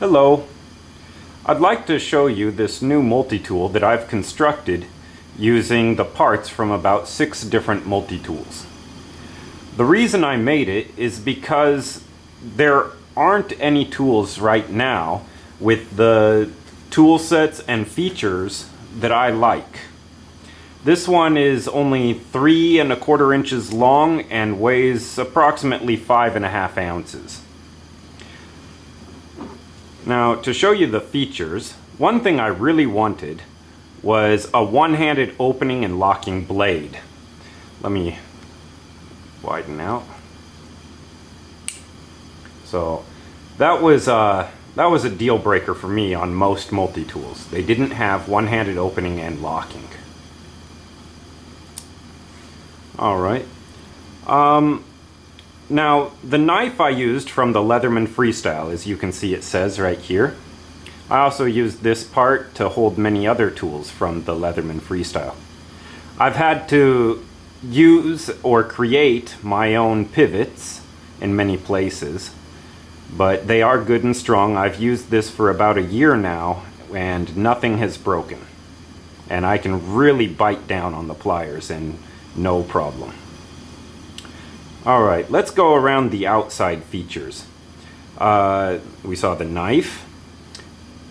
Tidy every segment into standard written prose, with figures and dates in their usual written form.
Hello. I'd like to show you this new multi-tool that I've constructed using the parts from about 6 different multi-tools. The reason I made it is because there aren't any tools right now with the tool sets and features that I like. This one is only 3 1/4 inches long and weighs approximately 5.5 ounces. Now, to show you the features, one thing I really wanted was a one-handed opening and locking blade. Let me widen out. So that was a deal breaker for me on most multi-tools. They didn't have one-handed opening and locking. Alright. Now, the knife I used from the Leatherman Freestyle, as you can see it says right here. I also used this part to hold many other tools from the Leatherman Freestyle. I've had to use or create my own pivots in many places, but they are good and strong. I've used this for about a year now, and nothing has broken. And I can really bite down on the pliers and no problem. Alright, let's go around the outside features. We saw the knife.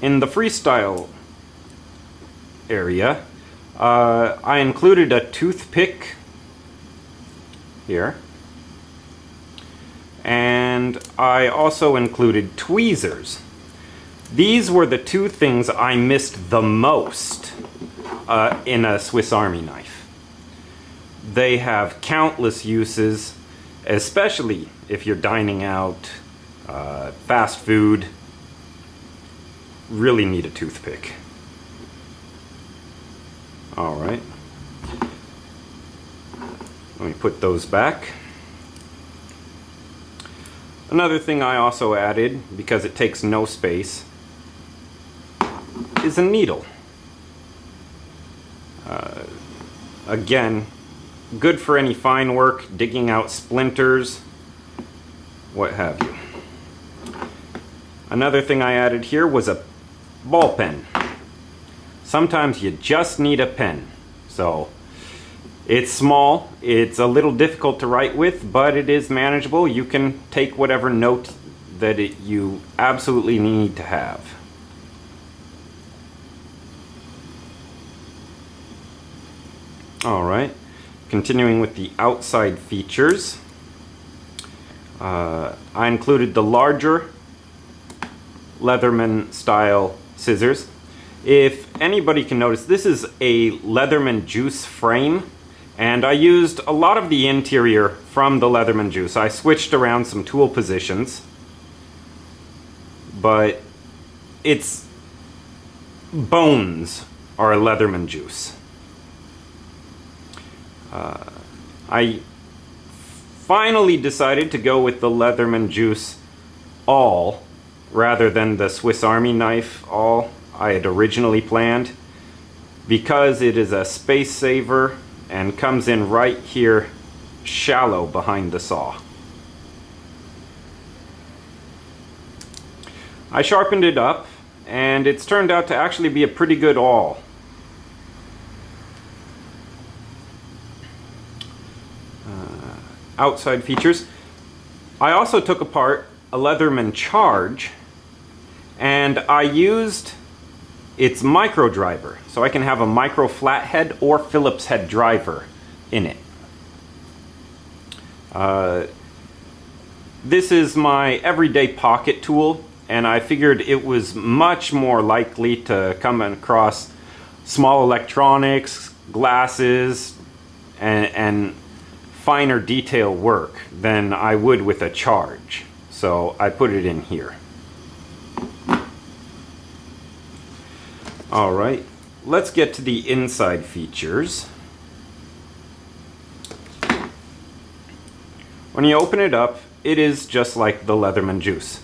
In the freestyle area, I included a toothpick here. And I also included tweezers. These were the two things I missed the most in a Swiss Army knife. They have countless uses, especially if you're dining out, fast food. Really need a toothpick. Alright. Let me put those back. Another thing I also added, because it takes no space, is a needle. Again, good for any fine work, digging out splinters, what have you. Another thing I added here was a ball pen. Sometimes you just need a pen. So it's small, it's a little difficult to write with, but it is manageable. You can take whatever note that you absolutely need to have. Alright, continuing with the outside features. I included the larger Leatherman style scissors. If anybody can notice, this is a Leatherman Juice frame, and I used a lot of the interior from the Leatherman Juice. I switched around some tool positions, but its bones are a Leatherman Juice. I finally decided to go with the Leatherman Juice awl rather than the Swiss Army knife awl I had originally planned, because it is a space saver and comes in right here shallow behind the saw. I sharpened it up and it's turned out to actually be a pretty good awl. Outside features. I also took apart a Leatherman Charge and I used its micro driver, so I can have a micro flathead or Phillips head driver in it. This is my everyday pocket tool, and I figured it was much more likely to come across small electronics, glasses, and finer detail work than I would with a Charge. So I put it in here. Alright, let's get to the inside features. When you open it up, it is just like the Leatherman Juice.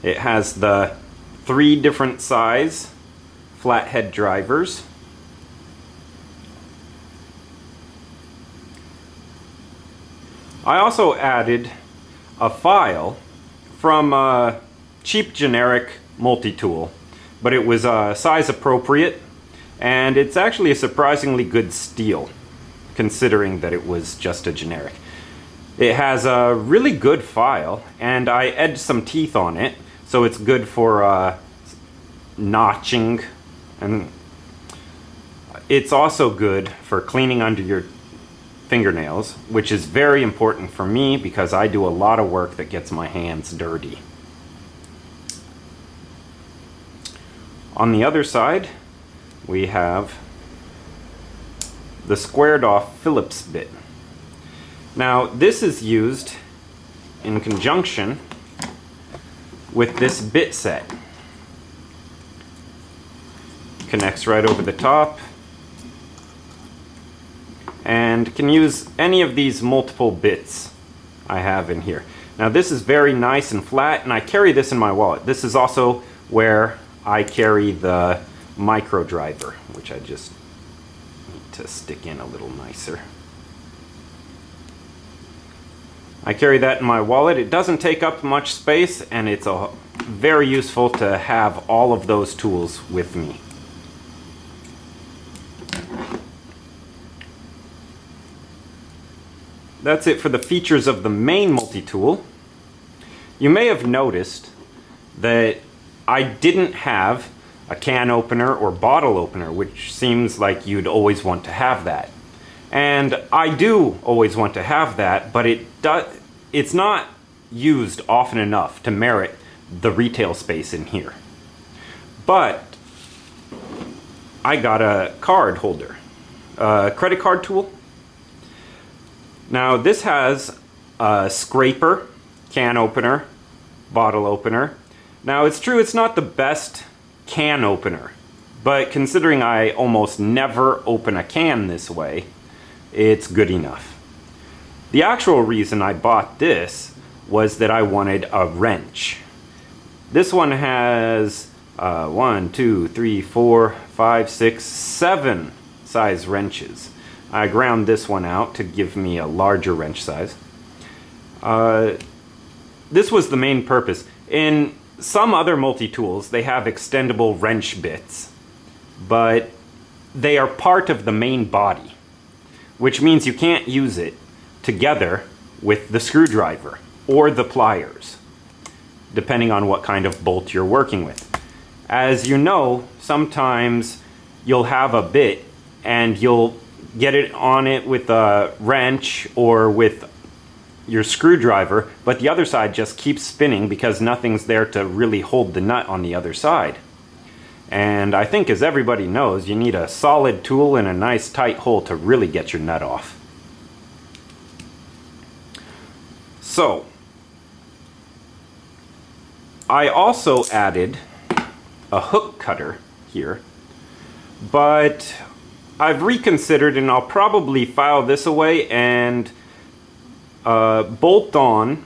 It has the 3 different size flathead drivers. I also added a file from a cheap generic multi-tool, but it was size appropriate, and it's actually a surprisingly good steel, considering that it was just a generic. It has a really good file, and I edged some teeth on it, so it's good for notching, and it's also good for cleaning under your fingernails, which is very important for me because I do a lot of work that gets my hands dirty. On the other side, we have the squared off Phillips bit. Now this is used in conjunction with this bit set. Connects right over the top, and can use any of these multiple bits I have in here. Now this is very nice and flat, and I carry this in my wallet. This is also where I carry the micro driver, which I just need to stick in a little nicer. I carry that in my wallet. It doesn't take up much space, and it's very useful to have all of those tools with me. That's it for the features of the main multi-tool. You may have noticed that I didn't have a can opener or bottle opener, which seems like you'd always want to have that. And I do always want to have that, but it's not used often enough to merit the retail space in here. But I got a card holder, a credit card tool. Now this has a scraper, can opener, bottle opener. Now it's true it's not the best can opener, but considering I almost never open a can this way, it's good enough. The actual reason I bought this was that I wanted a wrench. This one has 1, 2, 3, 4, 5, 6, 7 size wrenches. I ground this one out to give me a larger wrench size. This was the main purpose. In some other multi-tools, they have extendable wrench bits, but they are part of the main body, which means you can't use it together with the screwdriver or the pliers, depending on what kind of bolt you're working with. As you know, sometimes you'll have a bit and you'll get it on it with a wrench or with your screwdriver, but the other side just keeps spinning because nothing's there to really hold the nut on the other side. And I think, as everybody knows, you need a solid tool and a nice tight hole to really get your nut off. So, I also added a hook cutter here, but I've reconsidered, and I'll probably file this away and bolt on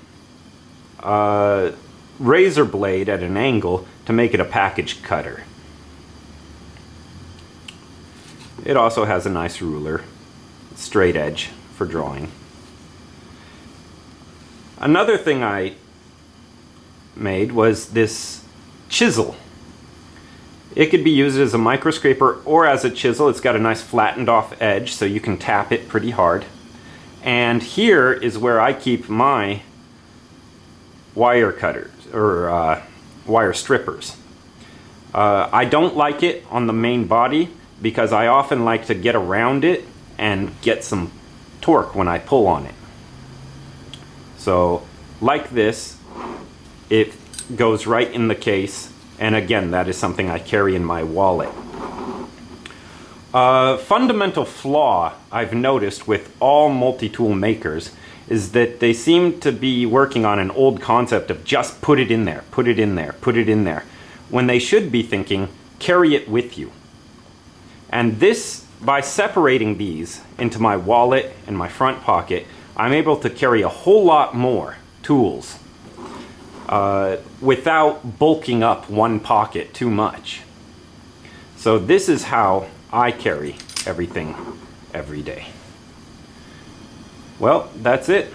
a razor blade at an angle to make it a package cutter. It also has a nice ruler, straight edge for drawing. Another thing I made was this chisel. It could be used as a micro scraper or as a chisel. It's got a nice flattened off edge so you can tap it pretty hard. And here is where I keep my wire cutters, or wire strippers. I don't like it on the main body because I often like to get around it and get some torque when I pull on it. So, like this, it goes right in the case, and again, that is something I carry in my wallet. A fundamental flaw I've noticed with all multi-tool makers is that they seem to be working on an old concept of just put it in there, put it in there, put it in there, when they should be thinking, carry it with you. And this, by separating these into my wallet and my front pocket, I'm able to carry a whole lot more tools without bulking up one pocket too much. So this is how I carry everything every day. Well, that's it.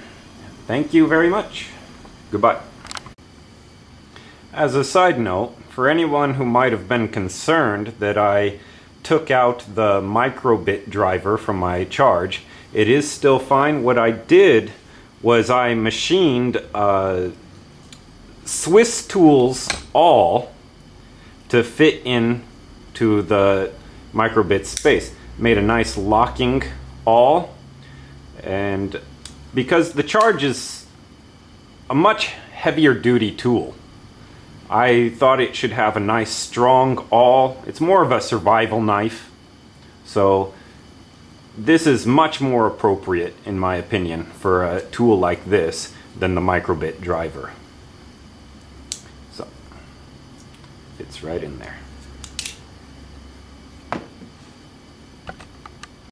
Thank you very much. Goodbye. As a side note, for anyone who might have been concerned that I took out the microbit driver from my charge, it is still fine. What I did was I machined Swiss tools all to fit in to the microbit space. Made a nice locking all, and because the charge is a much heavier duty tool, I thought it should have a nice strong awl. It's more of a survival knife, so this is much more appropriate in my opinion for a tool like this than the microbit driver. So fits right in there.